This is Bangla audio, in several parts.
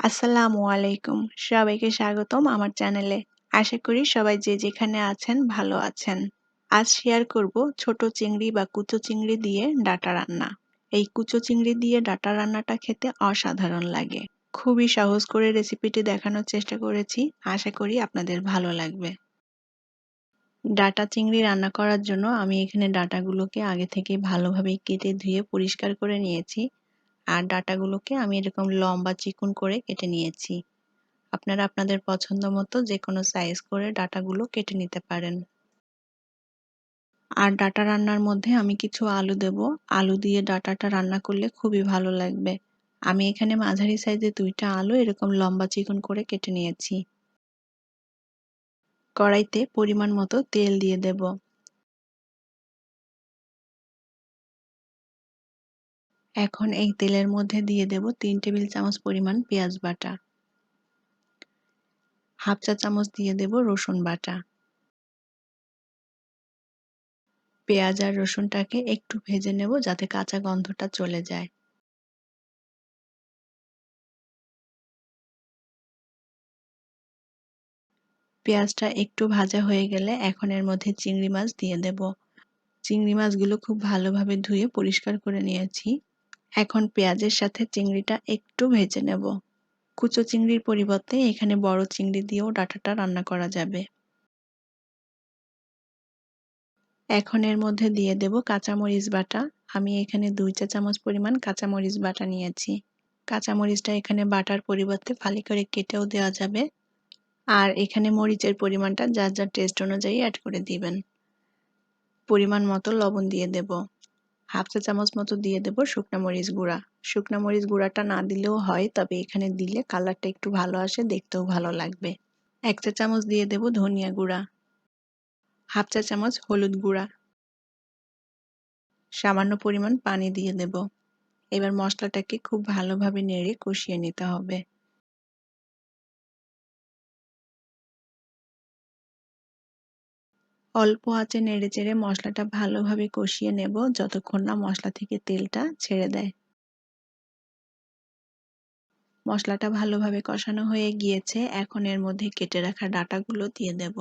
আসসালামু আলাইকুম। সবাইকে স্বাগতম আমার চ্যানেলে। আশা করি সবাই যে যেখানে আছেন ভালো আছেন। আজ শেয়ার করব ছোট চিংড়ি বা কুচো চিংড়ি দিয়ে ডাঁটা রান্না। এই কুচো চিংড়ি দিয়ে ডাঁটা রান্নাটা খেতে অসাধারণ লাগে। খুবই সহজ করে রেসিপিটি দেখানোর চেষ্টা করেছি। আশা করি আপনাদের ভালো লাগবে। ডাঁটা চিংড়ি রান্না করার জন্য আমি এখানে ডাঁটাগুলোকে আগে থেকে ভালোভাবে কেটে ধুয়ে পরিষ্কার করে নিয়েছি। আর ডাঁটাগুলোকে আমি এরকম লম্বা চিকন করে কেটে নিয়েছি। আপনারা আপনাদের পছন্দ মতো যেকোনো সাইজ করে ডাঁটাগুলো কেটে নিতে পারেন। আর ডাঁটা রান্নার মধ্যে আমি কিছু আলু দেব। আলু দিয়ে ডাঁটাটা রান্না করলে খুবই ভালো লাগবে। আমি এখানে মাঝারি সাইজের ২টা আলু এরকম লম্বা চিকন করে কেটে নিয়েছি। কড়াইতে পরিমাণ মতো তেল দিয়ে দেব। এখন এই তেলের মধ্যে দিয়ে দেব ৩ টেবিল চামচ পরিমাণ পেঁয়াজ বাটা। হাফ চা চামচ দিয়ে দেব রসুন বাটা। পেঁয়াজ আর রসুনটাকে একটু ভেজে নেব যাতে কাঁচা গন্ধটা চলে যায়। পেঁয়াজটা একটু ভাজা হয়ে গেলে এখন এর মধ্যে চিংড়ি মাছ দিয়ে দেব। চিংড়ি মাছগুলো খুব ভালোভাবে ধুয়ে পরিষ্কার করে নিয়েছি। এখন পেঁয়াজের সাথে চিংড়িটা একটু ভেজে নেব। কুচো চিংড়ির পরিবর্তে এখানে বড় চিংড়ি দিয়েও ডাঁটাটা রান্না করা যাবে। এখন এর মধ্যে দিয়ে দেব কাঁচামরিচ বাটা। আমি এখানে ২ চা চামচ পরিমাণ কাঁচামরিচ বাটা নিয়েছি। কাঁচামরিচটা এখানে বাটার পরিবর্তে ফালি করে কেটেও দেওয়া যাবে। আর এখানে মরিচের পরিমাণটা যার যার টেস্ট অনুযায়ী অ্যাড করে দিবেন। পরিমাণ মতো লবণ দিয়ে দেব। হাফ চা চামচ মতো দিয়ে দেব শুকনা মরিচ গুঁড়া। শুকনা মরিচ গুঁড়াটা না দিলেও হয়, তবে এখানে দিলে কালারটা একটু ভালো আসে, দেখতেও ভালো লাগবে। ১ চা চামচ দিয়ে দেব ধনিয়া গুঁড়া। হাফ চা চামচ হলুদ গুঁড়া। সামান্য পরিমাণ পানি দিয়ে দেব। এবার মশলাটাকে খুব ভালোভাবে নেড়ে কষিয়ে নিতে হবে। অল্প আঁচে নেড়েচেড়ে মশলাটা ভালোভাবে কষিয়ে নেব যতক্ষণ না মশলা থেকে তেলটা ছেড়ে দেয়। মশলাটা ভালোভাবে কষানো হয়ে গিয়েছে। এখন এর মধ্যে কেটে রাখা ডাঁটাগুলো দিয়ে দেব।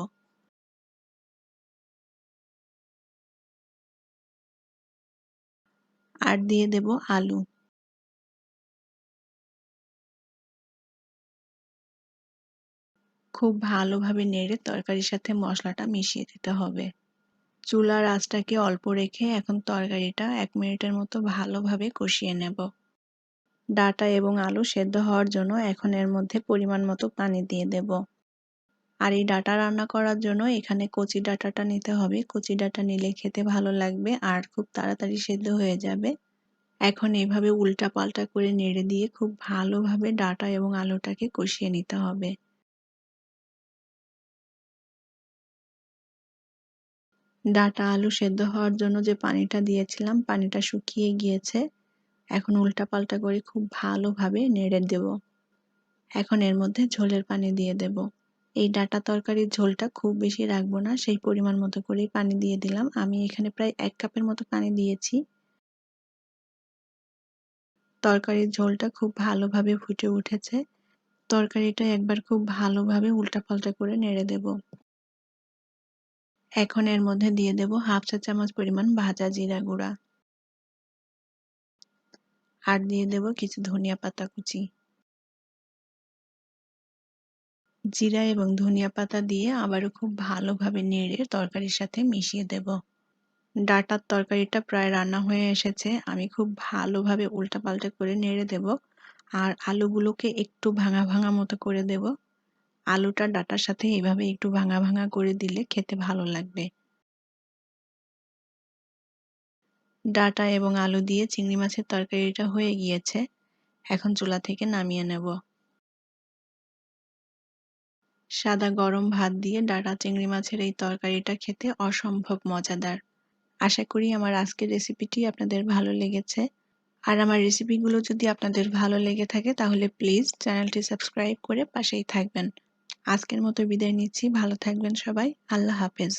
আর দিয়ে দেব আলু। খুব ভালোভাবে নেড়ে তরকারির সাথে মশলাটা মিশিয়ে দিতে হবে। চুলার আঁচটাকে অল্প রেখে এখন তরকারিটা ১ মিনিটের মতো ভালোভাবে কষিয়ে নেব। ডাঁটা এবং আলু সেদ্ধ হওয়ার জন্য এখন এর মধ্যে পরিমাণ মতো পানি দিয়ে দেব। আর এই ডাঁটা রান্না করার জন্য এখানে কচি ডাঁটাটা নিতে হবে। কচি ডাঁটা নিলে খেতে ভালো লাগবে আর খুব তাড়াতাড়ি সেদ্ধ হয়ে যাবে। এখন এভাবে উল্টাপাল্টা করে নেড়ে দিয়ে খুব ভালোভাবে ডাঁটা এবং আলুটাকে কষিয়ে নিতে হবে। ডাঁটা আলু সেদ্ধ হওয়ার জন্য যে পানিটা দিয়েছিলাম, পানিটা শুকিয়ে গিয়েছে। এখন উল্টাপাল্টা করে খুব ভালোভাবে নেড়ে দেব। এখন এর মধ্যে ঝোলের পানি দিয়ে দেব। এই ডাঁটা তরকারির ঝোলটা খুব বেশি রাখবো না, সেই পরিমাণ মতো করেই পানি দিয়ে দিলাম। আমি এখানে প্রায় ১ কাপের মতো পানি দিয়েছি। তরকারির ঝোলটা খুব ভালোভাবে ফুটে উঠেছে। তরকারিটা একবার খুব ভালোভাবে উল্টাপাল্টা করে নেড়ে দেব। এখন এর মধ্যে দিয়ে দেব হাফ চা চামচ পরিমাণ ভাজা জিরা গুঁড়া। আর দিয়ে দেব কিছু ধনিয়া পাতা কুচি। জিরা এবং ধনিয়া পাতা দিয়ে আবারও খুব ভালোভাবে নেড়ে তরকারির সাথে মিশিয়ে দেব। ডাঁটার তরকারিটা প্রায় রান্না হয়ে এসেছে। আমি খুব ভালোভাবে উল্টাপাল্টা করে নেড়ে দেব। আর আলুগুলোকে একটু ভাঙা ভাঙা মতো করে দেব। আলুটা ডাঁটার সাথে এভাবে একটু ভাঙা ভাঙা করে দিলে খেতে ভালো লাগবে। ডাঁটা এবং আলু দিয়ে চিংড়ি মাছের তরকারিটা হয়ে গিয়েছে। এখন চুলা থেকে নামিয়ে নেব। সাদা গরম ভাত দিয়ে ডাঁটা চিংড়ি মাছের এই তরকারিটা খেতে অসম্ভব মজাদার। আশা করি আমার আজকের রেসিপিটি আপনাদের ভালো লেগেছে। আর আমার রেসিপিগুলো যদি আপনাদের ভালো লেগে থাকে তাহলে প্লিজ চ্যানেলটি সাবস্ক্রাইব করে পাশেই থাকবেন। আজকের মতো বিদায় নিচ্ছি। ভালো থাকবেন সবাই। আল্লাহ হাফেজ।